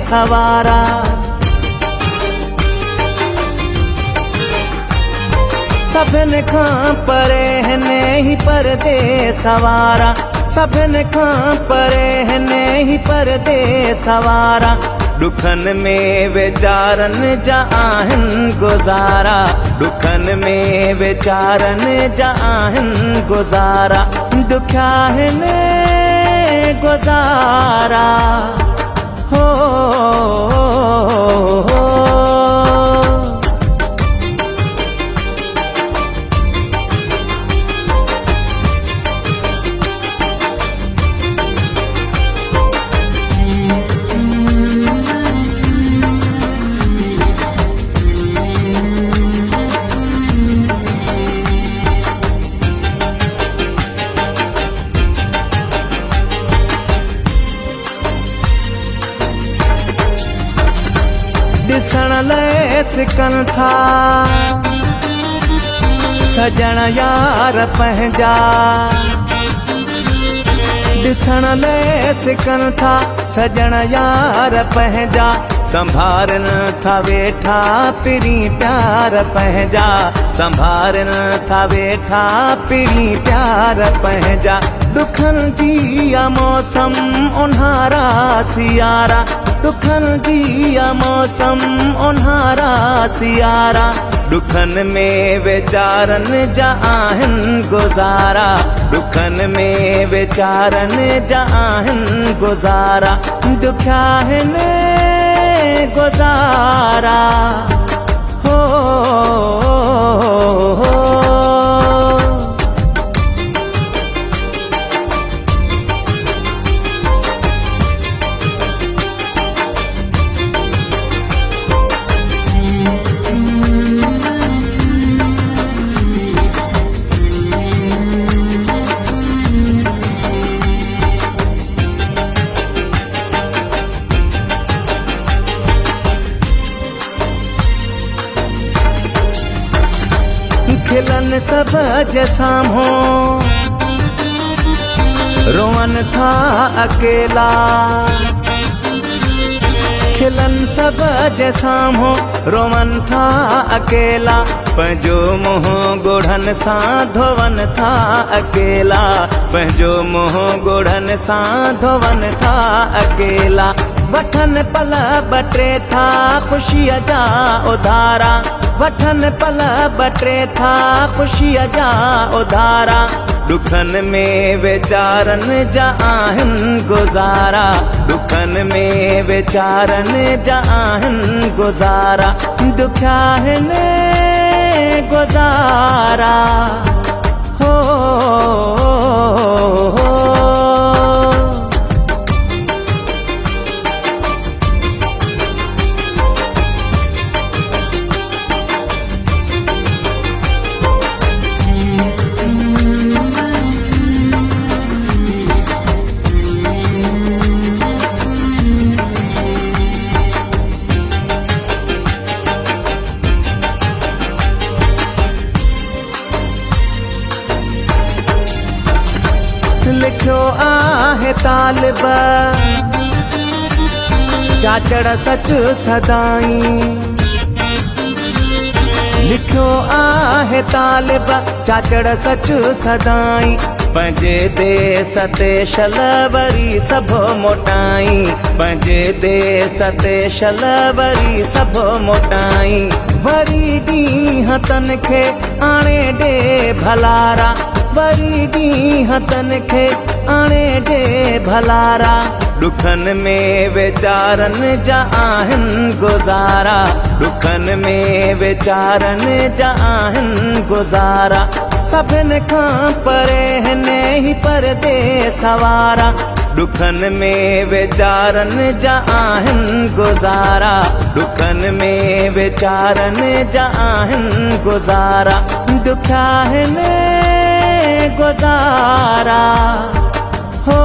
सवारा। सभिन खां परे हिने ही परदे सवारा। सभिन खां परे हिने ही परदे सवारा। दुखन में वेचारन जा आहिन गुज़ारा। दुखन में वेचारन जा आहिन गुज़ारा। दुखिया हिन गुज़ारा हो, ॾिसण लाइ सिकनि था सजण यार पंहिंजा। ॾिसण लाइ सिकनि था सजण यार पंहिंजा। संभारन था वेठा पिरी प्यार पंहिंजा। संभारन था वेठा पिरी प्यार पंहिंजा। दुखन जी मौसम उन्हारा सियारा। दुखन जी मौसम उन्हारा सियारा। दुखन में वेचारन जा आहिन गुज़ारा। दुखन में वेचारन जा आहिन गुज़ारा। दुखिया हिन गुज़ारा हो, खिलन सब जे साम्हूं रोवन था अकेला। खिलन सब जे साम्हूं रोवन था अकेला। पंहिंजो मुंहुं ॻोढ़नि सां धोवन था अकेला। पंहिंजो मुंहुं ॻोढ़नि सां धोवन था अकेला। वठन पल ॿटे था ख़ुशीअ जा उधारा। वठन पल ॿटे था ख़ुशीअ जा उधारा। दुखन में वेचारन जा आहिन गुज़ारा। दुखन में वेचारन जा आहिन गुज़ारा। दुखिया हिन गुज़ारा हो, लिखियो आहे तालिब चाचड़ सच सदाई। लिखियो आहे तालिब चाचड़ सच सदाई। पंहिंजे देस ते शल वरी सभु मोटाई। पंहिंजे देस ते शल वरी सभु मोटाई। वरी ॾींहं तन खे आणे ॾे भलारा। वरी ॾींहं तन खे आणे ॾे भलारा। दुखन में वेचारन जा आहिन गुज़ारा। दुखन में वेचारन जा आहिन गुज़ारा। सभिन खां परे हिने ही परदे सवारा। दुखन में वेचारन जा आहिन गुज़ारा। दुखन में वेचारन जा आहिन गुज़ारा। दुखिया हिन गुज़ारा हो।